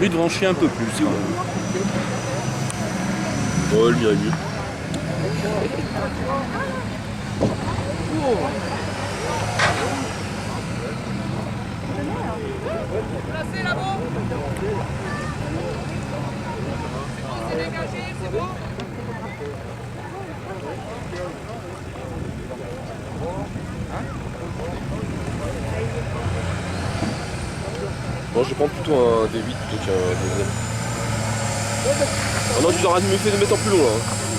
Lui devrait en chier un peu plus quand même. Ouais, le mien est mieux. Placez là-bas. C'est dégagé, c'est bon. Bon, je vais prendre plutôt un D8 plutôt qu'un D9. Ah non, tu arrêtes de me faire de mettre en plus long là. Hein.